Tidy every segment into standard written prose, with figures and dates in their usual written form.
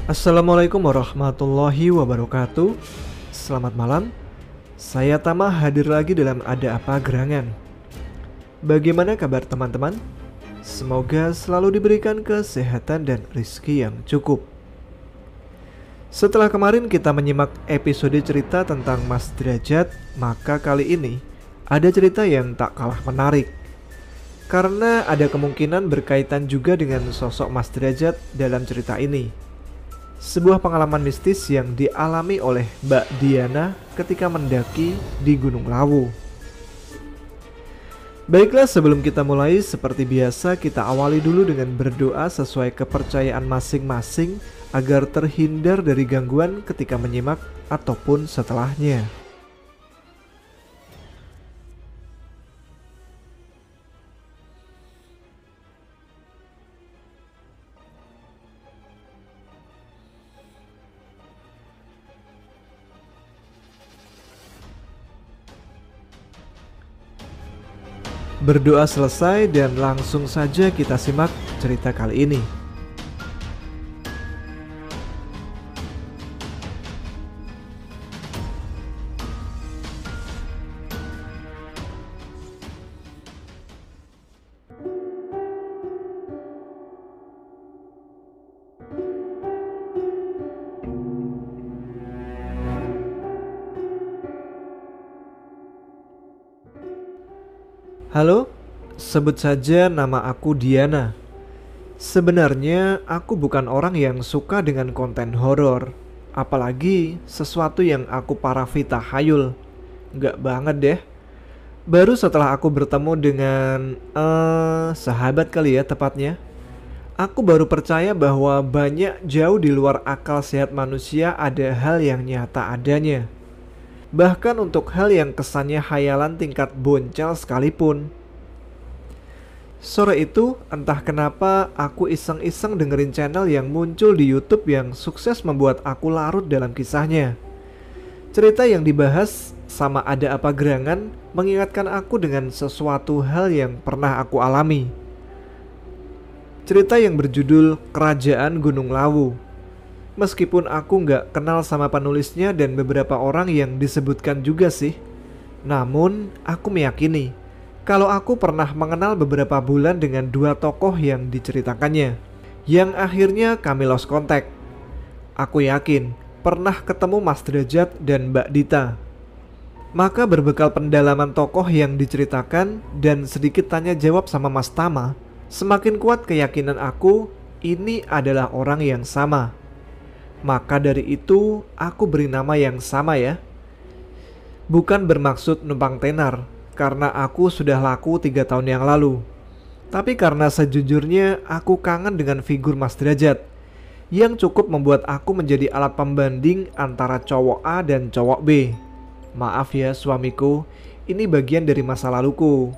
Assalamualaikum warahmatullahi wabarakatuh. Selamat malam. Saya Tama hadir lagi dalam Ada Apa Gerangan. Bagaimana kabar teman-teman? Semoga selalu diberikan kesehatan dan rezeki yang cukup. Setelah kemarin kita menyimak episode cerita tentang Mas Derajat, maka kali ini ada cerita yang tak kalah menarik. Karena ada kemungkinan berkaitan juga dengan sosok Mas Derajat dalam cerita ini. Sebuah pengalaman mistis yang dialami oleh Mbak Diana ketika mendaki di Gunung Lawu. Baiklah, sebelum kita mulai, seperti biasa kita awali dulu dengan berdoa sesuai kepercayaan masing-masing agar terhindar dari gangguan ketika menyimak ataupun setelahnya. Berdoa selesai dan langsung saja kita simak cerita kali ini. Halo, sebut saja nama aku Diana. Sebenarnya aku bukan orang yang suka dengan konten horor, apalagi sesuatu yang aku parafi tahayul. Nggak banget deh. Baru setelah aku bertemu dengan sahabat kali ya tepatnya, aku baru percaya bahwa banyak jauh di luar akal sehat manusia ada hal yang nyata adanya. Bahkan untuk hal yang kesannya khayalan tingkat boncel sekalipun. Sore itu entah kenapa aku iseng-iseng dengerin channel yang muncul di YouTube yang sukses membuat aku larut dalam kisahnya. Cerita yang dibahas sama Ada Apa Gerangan mengingatkan aku dengan sesuatu hal yang pernah aku alami. Cerita yang berjudul Kerajaan Gunung Lawu. Meskipun aku nggak kenal sama penulisnya dan beberapa orang yang disebutkan juga sih, namun aku meyakini kalau aku pernah mengenal beberapa bulan dengan dua tokoh yang diceritakannya, yang akhirnya kami lost contact. Aku yakin pernah ketemu Mas Derajat dan Mbak Dita. Maka berbekal pendalaman tokoh yang diceritakan dan sedikit tanya jawab sama Mas Tama, semakin kuat keyakinan aku ini adalah orang yang sama. Maka dari itu aku beri nama yang sama ya. Bukan bermaksud numpang tenar, karena aku sudah laku 3 tahun yang lalu. Tapi karena sejujurnya aku kangen dengan figur Mas Derajat, yang cukup membuat aku menjadi alat pembanding antara cowok A dan cowok B. Maaf ya suamiku, ini bagian dari masa laluku.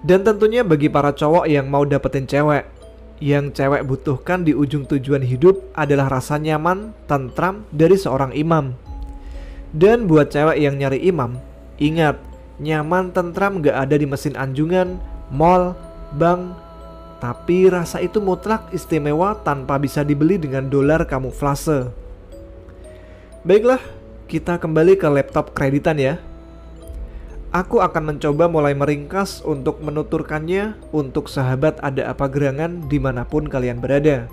Dan tentunya bagi para cowok yang mau dapetin cewek, yang cewek butuhkan di ujung tujuan hidup adalah rasa nyaman, tentram dari seorang imam. Dan buat cewek yang nyari imam, ingat, nyaman tentram gak ada di mesin anjungan, mall, bank. Tapi rasa itu mutlak istimewa tanpa bisa dibeli dengan dolar kamuflase. Baiklah, kita kembali ke laptop kreditan ya. Aku akan mencoba mulai meringkas untuk menuturkannya untuk sahabat Ada Apa Gerangan dimanapun kalian berada.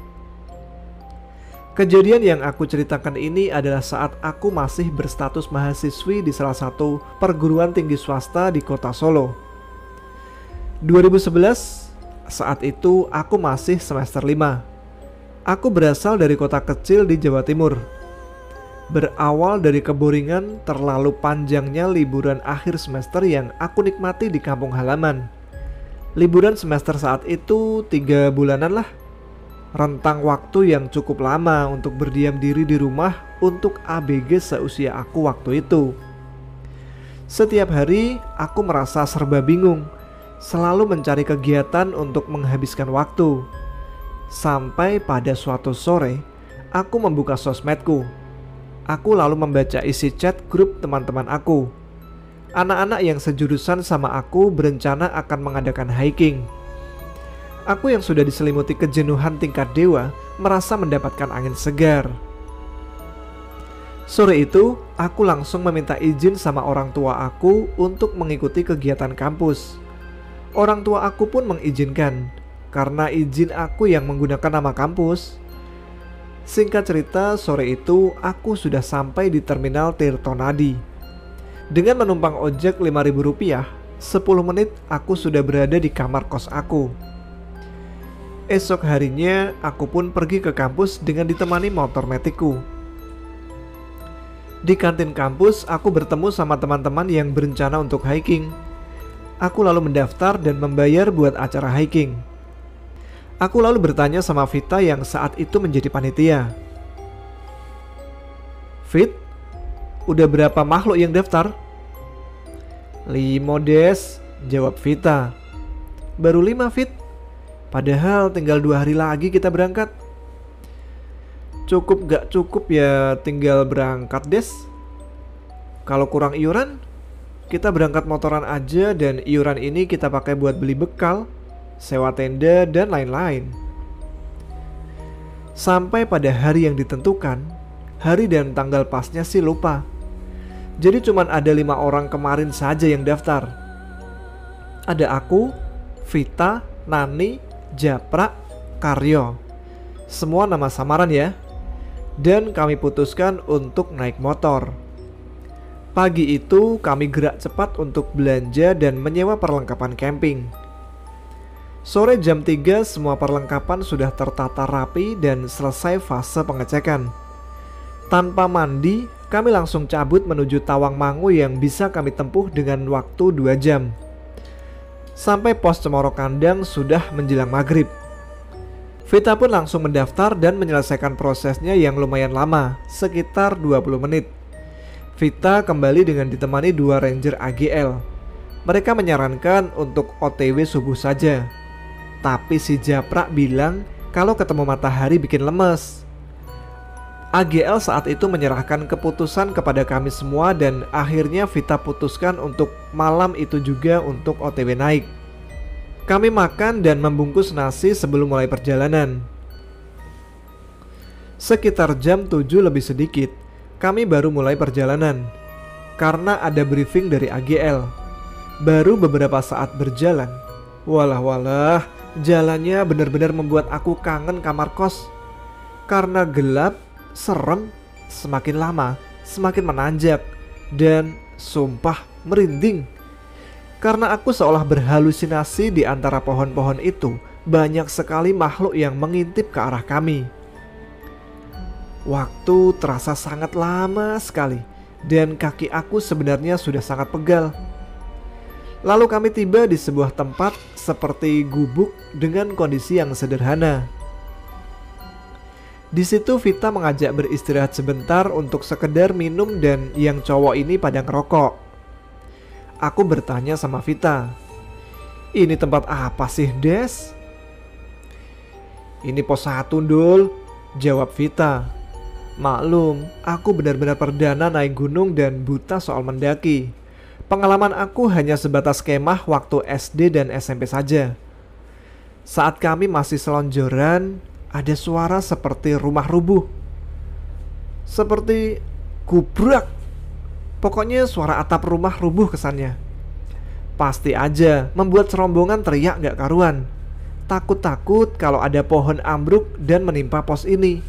Kejadian yang aku ceritakan ini adalah saat aku masih berstatus mahasiswi di salah satu perguruan tinggi swasta di kota Solo. 2011, saat itu aku masih semester 5. Aku berasal dari kota kecil di Jawa Timur. Berawal dari keboringan terlalu panjangnya liburan akhir semester yang aku nikmati di kampung halaman. Liburan semester saat itu 3 bulanan lah. Rentang waktu yang cukup lama untuk berdiam diri di rumah untuk ABG seusia aku waktu itu. Setiap hari aku merasa serba bingung, selalu mencari kegiatan untuk menghabiskan waktu. Sampai pada suatu sore, aku membuka sosmedku. Aku lalu membaca isi chat grup teman-teman aku. Anak-anak yang sejurusan sama aku berencana akan mengadakan hiking. Aku yang sudah diselimuti kejenuhan tingkat dewa merasa mendapatkan angin segar. Sore itu, aku langsung meminta izin sama orang tua aku untuk mengikuti kegiatan kampus. Orang tua aku pun mengizinkan, karena izin aku yang menggunakan nama kampus. Singkat cerita, sore itu aku sudah sampai di Terminal Tirtonadi. Dengan menumpang ojek Rp5.000, 10 menit aku sudah berada di kamar kos aku. Esok harinya, aku pun pergi ke kampus dengan ditemani motor metikku. Di kantin kampus, aku bertemu sama teman-teman yang berencana untuk hiking. Aku lalu mendaftar dan membayar buat acara hiking. Aku lalu bertanya sama Vita yang saat itu menjadi panitia. "Fit, udah berapa makhluk yang daftar?" "5 des," jawab Vita. "Baru 5 Fit? Padahal tinggal 2 hari lagi kita berangkat." "Cukup gak cukup ya tinggal berangkat des. Kalau kurang iuran, kita berangkat motoran aja dan iuran ini kita pakai buat beli bekal, sewa tenda dan lain-lain." Sampai pada hari yang ditentukan, hari dan tanggal pasnya sih lupa. Jadi cuman ada 5 orang kemarin saja yang daftar. Ada aku, Vita, Nani, Japra, Karyo. Semua nama samaran ya. Dan kami putuskan untuk naik motor. Pagi itu kami gerak cepat untuk belanja dan menyewa perlengkapan camping. Sore jam 3 semua perlengkapan sudah tertata rapi dan selesai fase pengecekan. Tanpa mandi, kami langsung cabut menuju Tawangmangu yang bisa kami tempuh dengan waktu 2 jam. Sampai pos Cemoro Kandang sudah menjelang maghrib. Vita pun langsung mendaftar dan menyelesaikan prosesnya yang lumayan lama, sekitar 20 menit. Vita kembali dengan ditemani 2 ranger AGL. Mereka menyarankan untuk OTW subuh saja. Tapi si Japra bilang kalau ketemu matahari bikin lemes. AGL saat itu menyerahkan keputusan kepada kami semua dan akhirnya Vita putuskan untuk malam itu juga untuk OTW naik. Kami makan dan membungkus nasi sebelum mulai perjalanan. Sekitar jam 7 lebih sedikit, kami baru mulai perjalanan. Karena ada briefing dari AGL. Baru beberapa saat berjalan, walah, jalannya benar-benar membuat aku kangen kamar kos. Karena gelap, serem, semakin lama semakin menanjak, dan sumpah merinding. Karena aku seolah berhalusinasi di antara pohon-pohon itu. Banyak sekali makhluk yang mengintip ke arah kami. Waktu terasa sangat lama sekali, dan kaki aku sebenarnya sudah sangat pegal. Lalu kami tiba di sebuah tempat seperti gubuk dengan kondisi yang sederhana. Di situ Vita mengajak beristirahat sebentar untuk sekedar minum dan yang cowok ini pada ngerokok. Aku bertanya sama Vita, "Ini tempat apa sih, Des?" "Ini pos 1, Dul," jawab Vita. Maklum, aku benar-benar perdana naik gunung dan buta soal mendaki. Pengalaman aku hanya sebatas kemah waktu SD dan SMP saja. Saat kami masih selonjoran, ada suara seperti rumah rubuh. Seperti gubrak. Pokoknya suara atap rumah rubuh kesannya. Pasti aja membuat serombongan teriak gak karuan. Takut-takut kalau ada pohon ambruk dan menimpa pos ini.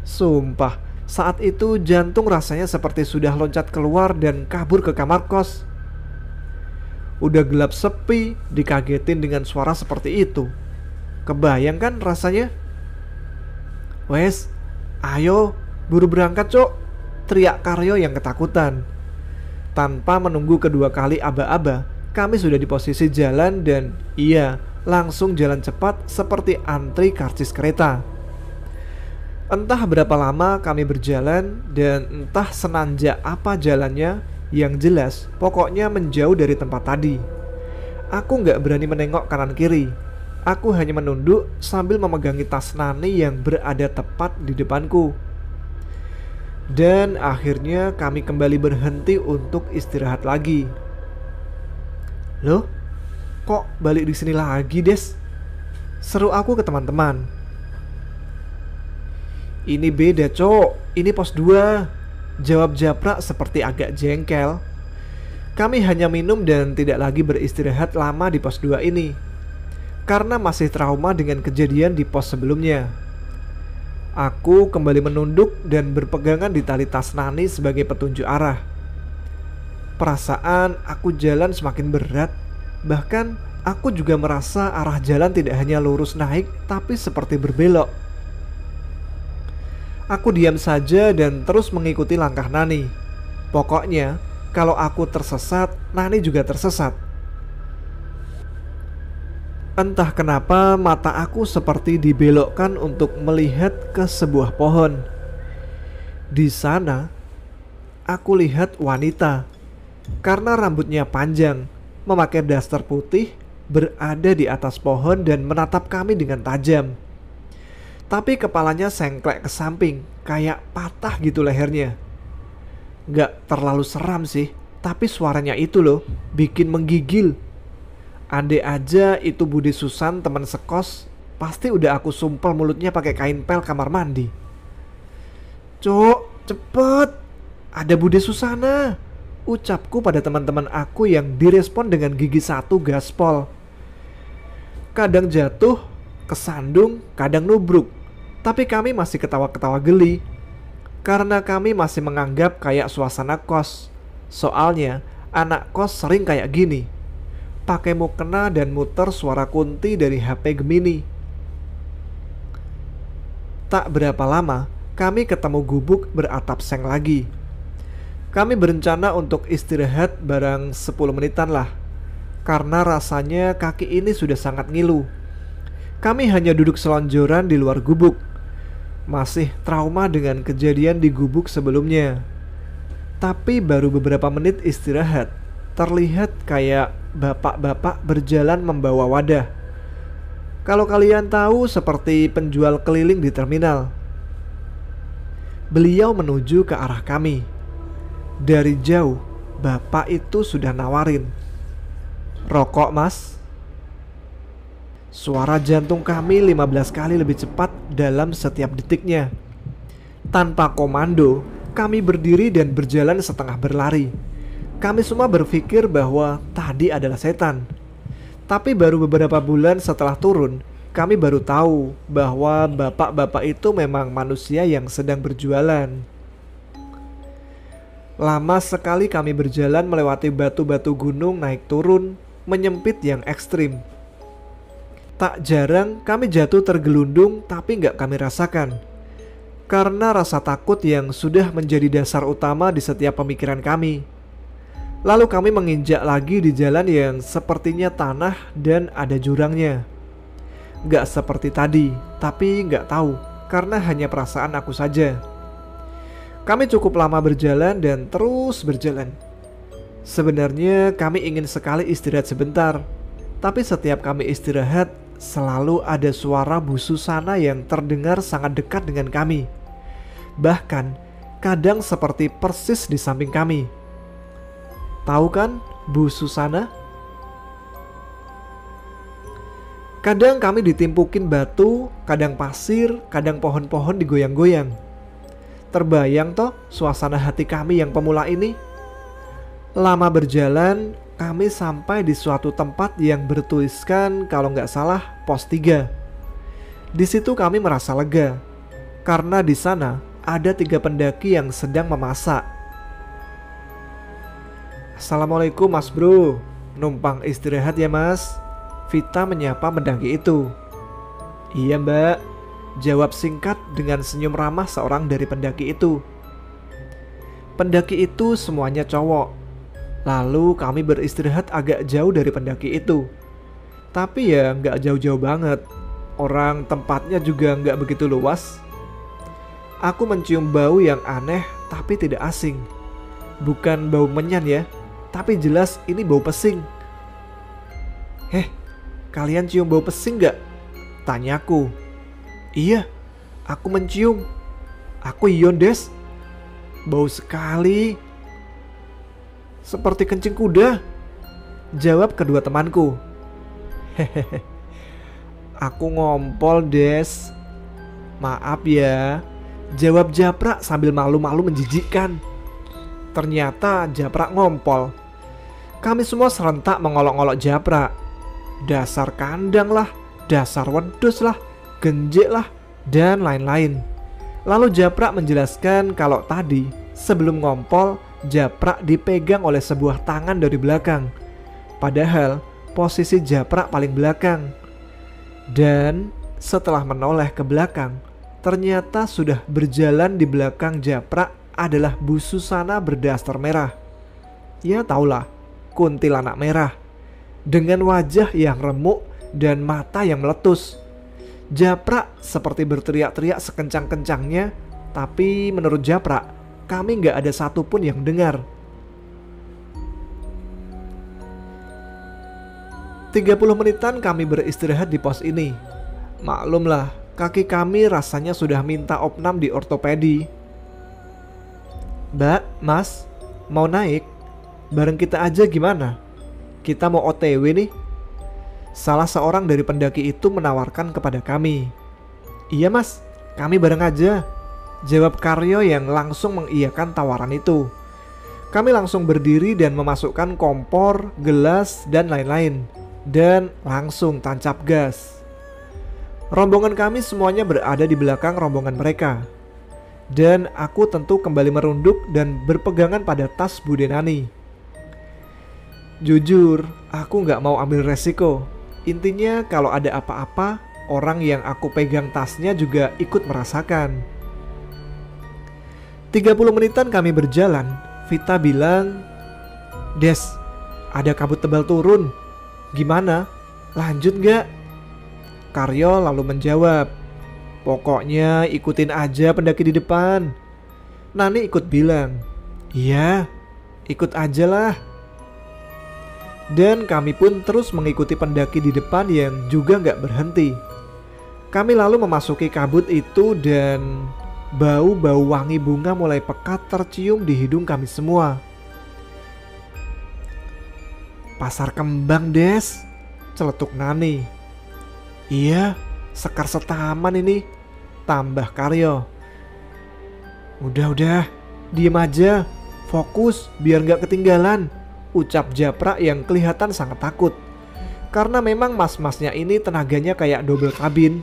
Sumpah, saat itu jantung rasanya seperti sudah loncat keluar dan kabur ke kamar kos. Udah gelap sepi, dikagetin dengan suara seperti itu. Kebayang kan rasanya? "Wes, ayo, buru berangkat cok," teriak Karyo yang ketakutan. Tanpa menunggu kedua kali aba-aba, kami sudah di posisi jalan dan iya, langsung jalan cepat seperti antri karcis kereta. Entah berapa lama kami berjalan dan entah senanjak apa jalannya, yang jelas pokoknya menjauh dari tempat tadi. Aku gak berani menengok kanan kiri. Aku hanya menunduk sambil memegangi tas Nani yang berada tepat di depanku. Dan akhirnya kami kembali berhenti untuk istirahat lagi. Loh, kok balik di sini lagi, Des? Seru aku ke teman-teman. Ini beda, Cok. Ini pos 2. Jawab Japrak seperti agak jengkel. Kami hanya minum dan tidak lagi beristirahat lama di pos 2 ini, karena masih trauma dengan kejadian di pos sebelumnya. Aku kembali menunduk dan berpegangan di tali tas Nani sebagai petunjuk arah. Perasaan aku jalan semakin berat. Bahkan aku juga merasa arah jalan tidak hanya lurus naik, tapi seperti berbelok. Aku diam saja dan terus mengikuti langkah Nani. Pokoknya kalau aku tersesat, Nani juga tersesat. Entah kenapa mata aku seperti dibelokkan untuk melihat ke sebuah pohon. Di sana aku lihat wanita. Karena rambutnya panjang, memakai daster putih, berada di atas pohon dan menatap kami dengan tajam. Tapi kepalanya sengklek ke samping, kayak patah gitu lehernya. Gak terlalu seram sih, tapi suaranya itu loh, bikin menggigil. Andai aja itu Bude Susan, teman sekos, pasti udah aku sumpel mulutnya pakai kain pel kamar mandi. Cok, cepet, ada Bude Susana, ucapku pada teman-teman aku yang direspon dengan gigi satu gaspol. Kadang jatuh, kesandung, kadang nubruk. Tapi kami masih ketawa-ketawa geli, karena kami masih menganggap kayak suasana kos. Soalnya anak kos sering kayak gini, pakai mukena dan muter suara kunti dari HP Gemini. Tak berapa lama kami ketemu gubuk beratap seng lagi. Kami berencana untuk istirahat barang 10 menitan lah, karena rasanya kaki ini sudah sangat ngilu. Kami hanya duduk selonjoran di luar gubuk, masih trauma dengan kejadian di gubuk sebelumnya. Tapi baru beberapa menit istirahat, terlihat kayak bapak-bapak berjalan membawa wadah. Kalau kalian tahu, seperti penjual keliling di terminal. Beliau menuju ke arah kami. Dari jauh, bapak itu sudah nawarin, "Rokok, Mas?" Suara jantung kami 15 kali lebih cepat dalam setiap detiknya. Tanpa komando, kami berdiri dan berjalan setengah berlari. Kami semua berpikir bahwa tadi adalah setan. Tapi baru beberapa bulan setelah turun, kami baru tahu bahwa bapak-bapak itu memang manusia yang sedang berjualan. Lama sekali kami berjalan melewati batu-batu gunung naik turun, menyempit yang ekstrim. Tak jarang kami jatuh tergelundung, tapi gak kami rasakan, karena rasa takut yang sudah menjadi dasar utama di setiap pemikiran kami. Lalu kami menginjak lagi di jalan yang sepertinya tanah dan ada jurangnya. Gak seperti tadi, tapi gak tahu, karena hanya perasaan aku saja. Kami cukup lama berjalan dan terus berjalan. Sebenarnya kami ingin sekali istirahat sebentar, tapi setiap kami istirahat, selalu ada suara Bu Susana yang terdengar sangat dekat dengan kami. Bahkan kadang seperti persis di samping kami. Tahu kan Bu Susana? Kadang kami ditimpukin batu, kadang pasir, kadang pohon-pohon digoyang-goyang. Terbayang toh suasana hati kami yang pemula ini? Lama berjalan, kami sampai di suatu tempat yang bertuliskan, kalau nggak salah, pos 3. Di situ kami merasa lega, karena di sana ada 3 pendaki yang sedang memasak. "Assalamualaikum Mas Bro, numpang istirahat ya Mas?" Vita menyapa pendaki itu. "Iya Mbak," jawab singkat dengan senyum ramah seorang dari pendaki itu. Pendaki itu semuanya cowok. Lalu kami beristirahat agak jauh dari pendaki itu. Tapi ya nggak jauh-jauh banget. Orang tempatnya juga nggak begitu luas. Aku mencium bau yang aneh tapi tidak asing. Bukan bau menyan ya, tapi jelas ini bau pesing. Kalian cium bau pesing nggak?" tanyaku. "Iya, aku mencium." "Aku iyon Des, bau sekali, seperti kencing kuda." Jawab kedua temanku. Hehehe, aku ngompol Des. Maaf ya, jawab Japrak sambil malu-malu menjijikkan. Ternyata Japrak ngompol. Kami semua serentak mengolok-olok Japrak. Dasar kandang lah, dasar wedus lah, genjek lah, dan lain-lain. Lalu Japrak menjelaskan kalau tadi sebelum ngompol, Japrak dipegang oleh sebuah tangan dari belakang. Padahal posisi Japrak paling belakang. Dan setelah menoleh ke belakang, ternyata sudah berjalan di belakang Japrak adalah Bu Susana berdaster merah. Ya taulah, kuntilanak merah dengan wajah yang remuk dan mata yang meletus. Japrak seperti berteriak-teriak sekencang-kencangnya, tapi menurut Japrak, kami gak ada satupun yang dengar. 30 menitan kami beristirahat di pos ini. Maklumlah, kaki kami rasanya sudah minta opnam di ortopedi. Mbak, Mas, mau naik? Bareng kita aja gimana? Kita mau OTW nih. Salah seorang dari pendaki itu menawarkan kepada kami. Iya mas, kami bareng aja, jawab Karyo yang langsung mengiyakan tawaran itu. Kami langsung berdiri dan memasukkan kompor, gelas, dan lain-lain. Dan langsung tancap gas. Rombongan kami semuanya berada di belakang rombongan mereka. Dan aku tentu kembali merunduk dan berpegangan pada tas Bu Denani. Jujur, aku gak mau ambil resiko. Intinya kalau ada apa-apa, orang yang aku pegang tasnya juga ikut merasakan. 30 menitan kami berjalan, Vita bilang, Des, ada kabut tebal turun. Gimana? Lanjut gak? Karyo lalu menjawab, pokoknya ikutin aja pendaki di depan. Nani ikut bilang, iya, ikut aja lah. Dan kami pun terus mengikuti pendaki di depan yang juga gak berhenti. Kami lalu memasuki kabut itu dan bau-bau wangi bunga mulai pekat tercium di hidung kami semua. Pasar kembang Des, celetuk Nani. Iya, sekar setaman ini, tambah Karyo. Udah, diem aja, fokus biar gak ketinggalan, ucap Japrak yang kelihatan sangat takut. Karena memang mas-masnya ini tenaganya kayak double kabin.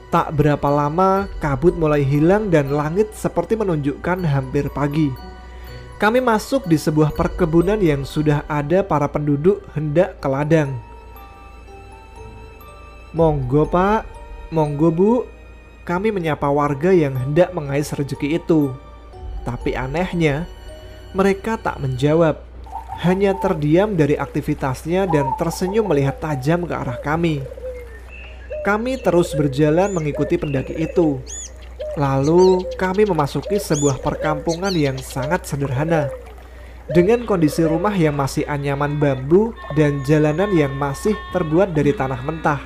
Tak berapa lama kabut mulai hilang dan langit seperti menunjukkan hampir pagi. Kami masuk di sebuah perkebunan yang sudah ada para penduduk hendak ke ladang. Monggo pak, monggo bu, kami menyapa warga yang hendak mengais rezeki itu. Tapi anehnya, mereka tak menjawab, hanya terdiam dari aktivitasnya dan tersenyum melihat tajam ke arah kami. Kami terus berjalan mengikuti pendaki itu. Lalu kami memasuki sebuah perkampungan yang sangat sederhana, dengan kondisi rumah yang masih anyaman bambu dan jalanan yang masih terbuat dari tanah mentah.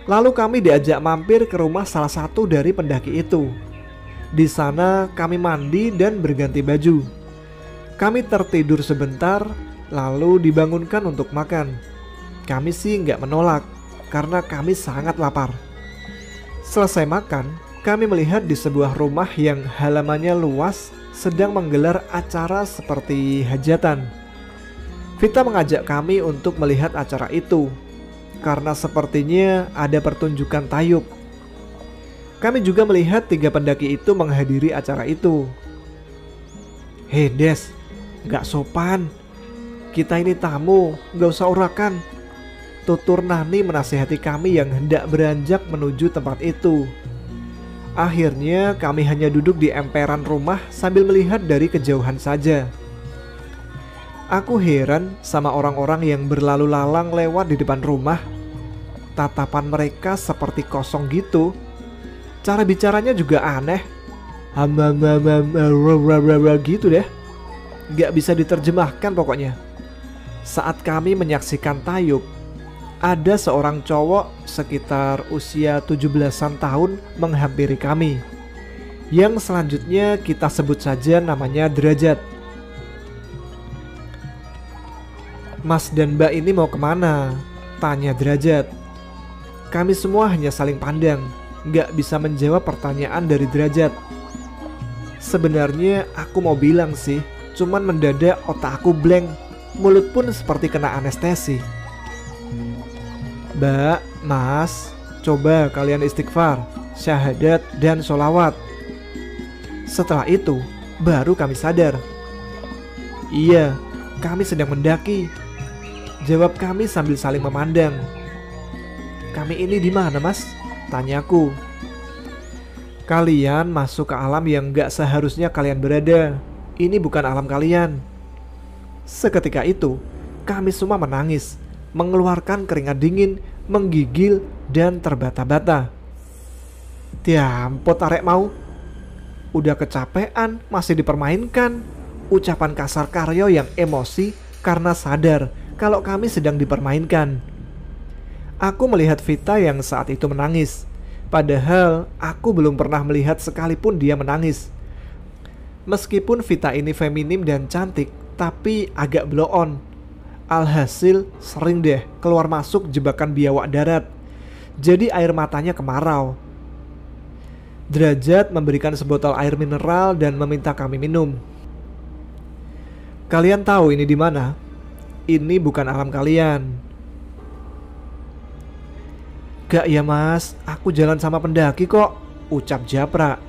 Lalu kami diajak mampir ke rumah salah satu dari pendaki itu. Di sana kami mandi dan berganti baju. Kami tertidur sebentar, lalu dibangunkan untuk makan. Kami sih nggak menolak, karena kami sangat lapar. Selesai makan, kami melihat di sebuah rumah yang halamannya luas sedang menggelar acara seperti hajatan. Vita mengajak kami untuk melihat acara itu, karena sepertinya ada pertunjukan tayub. Kami juga melihat 3 pendaki itu menghadiri acara itu. Hei Des, gak sopan. Kita ini tamu, gak usah urakan, tutur Nani menasihati kami yang hendak beranjak menuju tempat itu. Akhirnya kami hanya duduk di emperan rumah sambil melihat dari kejauhan saja. Aku heran sama orang-orang yang berlalu lalang lewat di depan rumah. Tatapan mereka seperti kosong gitu. Cara bicaranya juga aneh. Gitu deh. Gak bisa diterjemahkan pokoknya. Saat kami menyaksikan tayub, ada seorang cowok sekitar usia 17-an tahun menghampiri kami. Yang selanjutnya kita sebut saja namanya Derajat. Mas dan Mbak ini mau kemana? Tanya Derajat. Kami semua hanya saling pandang, gak bisa menjawab pertanyaan dari Derajat. Sebenarnya aku mau bilang sih, cuman mendadak otak aku blank. Mulut pun seperti kena anestesi. Mbak, Mas, coba kalian istighfar, syahadat, dan sholawat. Setelah itu, baru kami sadar. Iya, kami sedang mendaki. Jawab kami sambil saling memandang. Kami ini di mana, Mas? Tanyaku. Kalian masuk ke alam yang gak seharusnya kalian berada. Ini bukan alam kalian. Seketika itu, kami semua menangis, mengeluarkan keringat dingin, menggigil, dan terbata-bata. Diampot arek mau. Udah kecapean, masih dipermainkan. Ucapan kasar Karyo yang emosi karena sadar kalau kami sedang dipermainkan. Aku melihat Vita yang saat itu menangis. Padahal aku belum pernah melihat sekalipun dia menangis. Meskipun Vita ini feminim dan cantik, tapi agak blow on. Alhasil sering deh keluar masuk jebakan biawak darat. Jadi air matanya kemarau. Derajat memberikan sebotol air mineral dan meminta kami minum. Kalian tahu ini di mana? Ini bukan alam kalian. Gak ya mas, aku jalan sama pendaki kok, ucap Japra.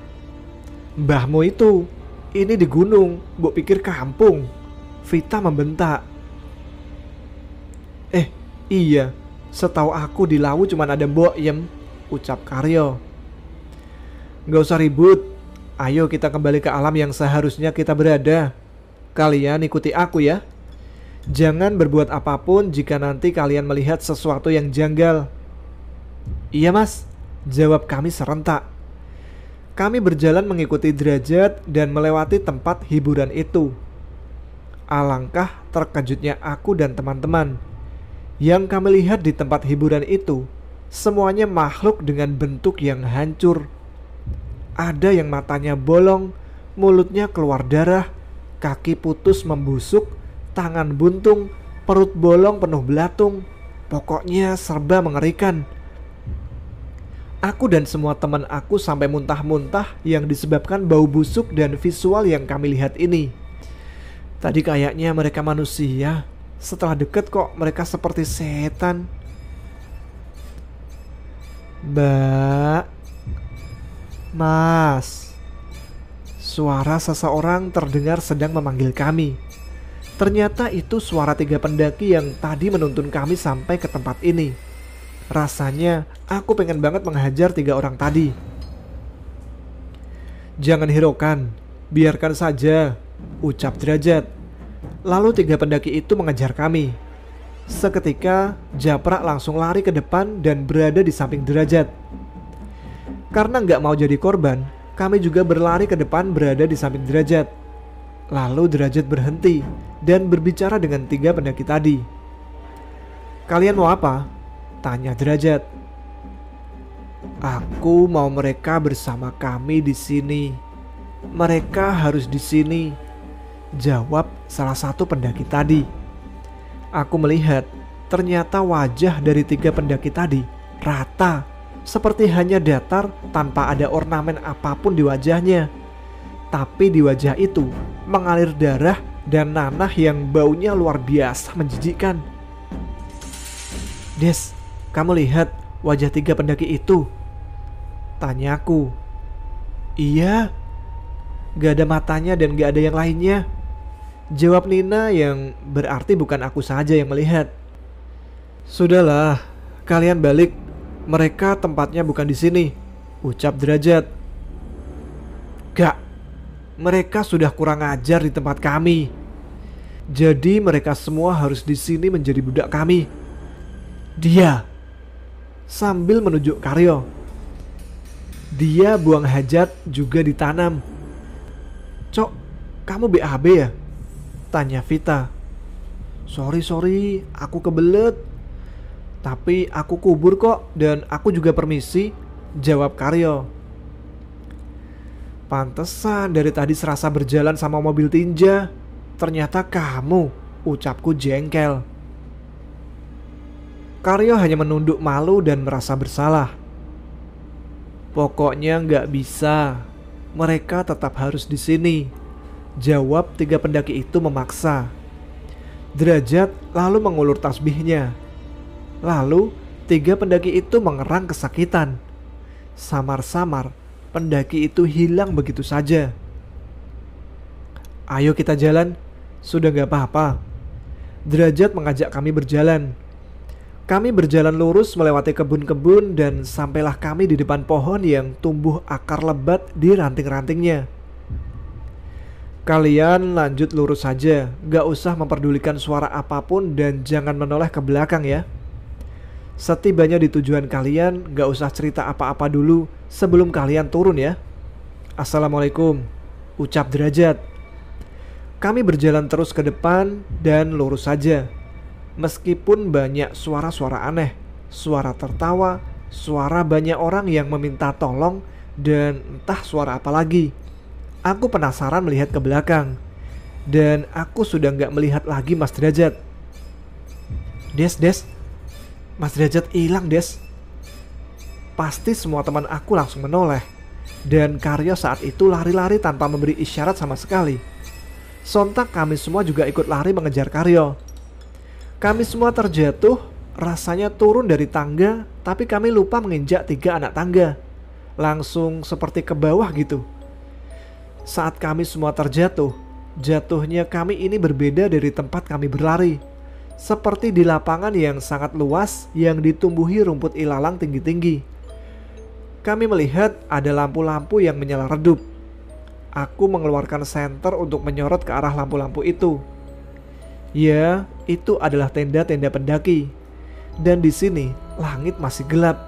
Mbahmu itu, ini di gunung, mbok pikir kampung. Vita membentak. Iya, setahu aku di Lawu cuman ada Mbok Yem, ucap Karyo. Gak usah ribut, ayo kita kembali ke alam yang seharusnya kita berada. Kalian ikuti aku ya. Jangan berbuat apapun jika nanti kalian melihat sesuatu yang janggal. Iya mas, jawab kami serentak. Kami berjalan mengikuti Derajat dan melewati tempat hiburan itu. Alangkah terkejutnya aku dan teman-teman. Yang kami lihat di tempat hiburan itu, semuanya makhluk dengan bentuk yang hancur. Ada yang matanya bolong, mulutnya keluar darah, kaki putus membusuk, tangan buntung, perut bolong penuh belatung. Pokoknya serba mengerikan. Aku dan semua teman aku sampai muntah-muntah yang disebabkan bau busuk dan visual yang kami lihat ini. Tadi kayaknya mereka manusia, setelah deket kok mereka seperti setan. Mbak, Mas. Suara seseorang terdengar sedang memanggil kami. Ternyata itu suara 3 pendaki yang tadi menuntun kami sampai ke tempat ini. Rasanya aku pengen banget menghajar 3 orang tadi. Jangan hiraukan, biarkan saja, ucap Derajat. Lalu 3 pendaki itu mengejar kami. Seketika Japra langsung lari ke depan dan berada di samping Derajat. Karena gak mau jadi korban, kami juga berlari ke depan berada di samping Derajat. Lalu Derajat berhenti dan berbicara dengan 3 pendaki tadi. Kalian mau apa? Tanya Derajat. Aku mau mereka bersama kami di sini. Mereka harus di sini, jawab salah satu pendaki tadi. Aku melihat ternyata wajah dari 3 pendaki tadi rata, seperti hanya datar tanpa ada ornamen apapun di wajahnya. Tapi di wajah itu mengalir darah dan nanah yang baunya luar biasa menjijikkan. Des, kamu lihat wajah 3 pendaki itu? Tanyaku. Iya, gak ada matanya dan gak ada yang lainnya, jawab Nina yang berarti bukan aku saja yang melihat. Sudahlah, kalian balik. Mereka tempatnya bukan di sini, ucap Derajat. Gak, mereka sudah kurang ajar di tempat kami. Jadi mereka semua harus di sini menjadi budak kami. Dia, sambil menunjuk Karyo. Dia buang hajat juga ditanam. Cok, kamu BAB ya? Tanya Vita. Sorry, aku kebelet. Tapi aku kubur kok dan aku juga permisi, jawab Karyo. Pantesan dari tadi serasa berjalan sama mobil tinja. Ternyata kamu, ucapku jengkel. Karyo hanya menunduk malu dan merasa bersalah. Pokoknya nggak bisa. Mereka tetap harus di sini, jawab tiga pendaki itu memaksa. Derajat lalu mengulur tasbihnya. Lalu tiga pendaki itu mengerang kesakitan. Samar-samar pendaki itu hilang begitu saja. Ayo kita jalan, sudah gak apa-apa. Derajat mengajak kami berjalan. Kami berjalan lurus melewati kebun-kebun dan sampailah kami di depan pohon yang tumbuh akar lebat di ranting-rantingnya. Kalian lanjut lurus saja, gak usah memperdulikan suara apapun dan jangan menoleh ke belakang ya. Setibanya di tujuan kalian, gak usah cerita apa-apa dulu sebelum kalian turun ya. Assalamualaikum, ucap Derajat. Kami berjalan terus ke depan dan lurus saja. Meskipun banyak suara-suara aneh, suara tertawa, suara banyak orang yang meminta tolong, dan entah suara apa lagi. Aku penasaran melihat ke belakang. Dan aku sudah gak melihat lagi Mas Derajat. Des, Mas Derajat hilang Des. Pasti semua teman aku langsung menoleh. Dan Karyo saat itu lari-lari tanpa memberi isyarat sama sekali. Sontak kami semua juga ikut lari mengejar Karyo. Kami semua terjatuh, rasanya turun dari tangga, tapi kami lupa menginjak 3 anak tangga. Langsung seperti ke bawah gitu. Saat kami semua terjatuh, jatuhnya kami ini berbeda dari tempat kami berlari. Seperti di lapangan yang sangat luas yang ditumbuhi rumput ilalang tinggi-tinggi. Kami melihat ada lampu-lampu yang menyala redup. Aku mengeluarkan senter untuk menyorot ke arah lampu-lampu itu. Ya, itu adalah tenda-tenda pendaki. Dan di sini langit masih gelap.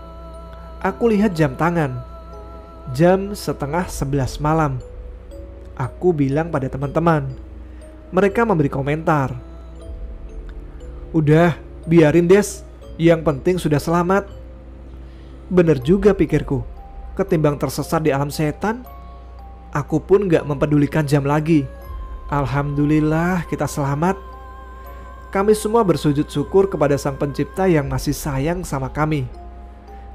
Aku lihat jam tangan. Jam setengah 11 malam. Aku bilang pada teman-teman. Mereka memberi komentar. Udah, biarin Des. Yang penting sudah selamat. Bener juga pikirku. Ketimbang tersesat di alam setan, aku pun gak mempedulikan jam lagi. Alhamdulillah kita selamat. Kami semua bersujud syukur kepada Sang Pencipta yang masih sayang sama kami.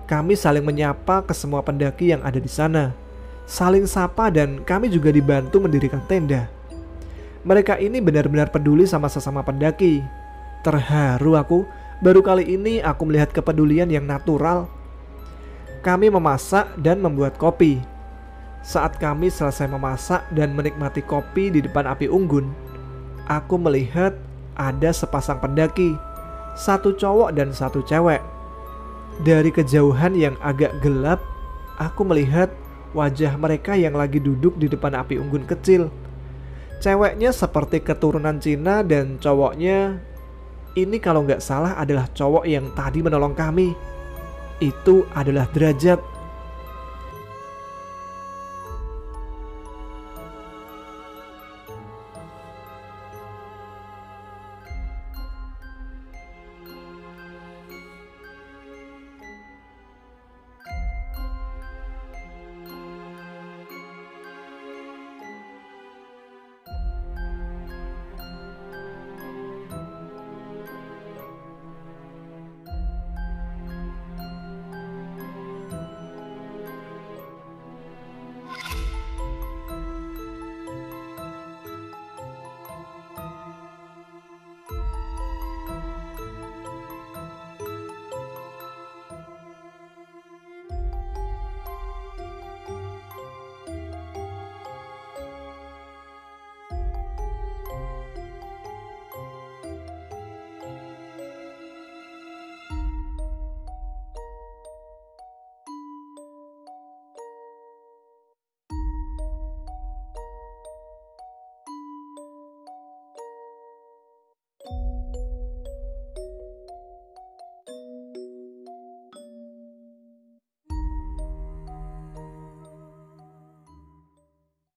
Kami saling menyapa ke semua pendaki yang ada di sana. Saling sapa dan kami juga dibantu mendirikan tenda. Mereka ini benar-benar peduli sama sesama pendaki. Terharu aku, baru kali ini aku melihat kepedulian yang natural. Kami memasak dan membuat kopi. Saat kami selesai memasak dan menikmati kopi di depan api unggun, aku melihat ada sepasang pendaki, satu cowok dan satu cewek. Dari kejauhan yang agak gelap, aku melihat wajah mereka yang lagi duduk di depan api unggun kecil. Ceweknya seperti keturunan Cina dan cowoknya ini kalau nggak salah adalah cowok yang tadi menolong kami. Itu adalah Derajat.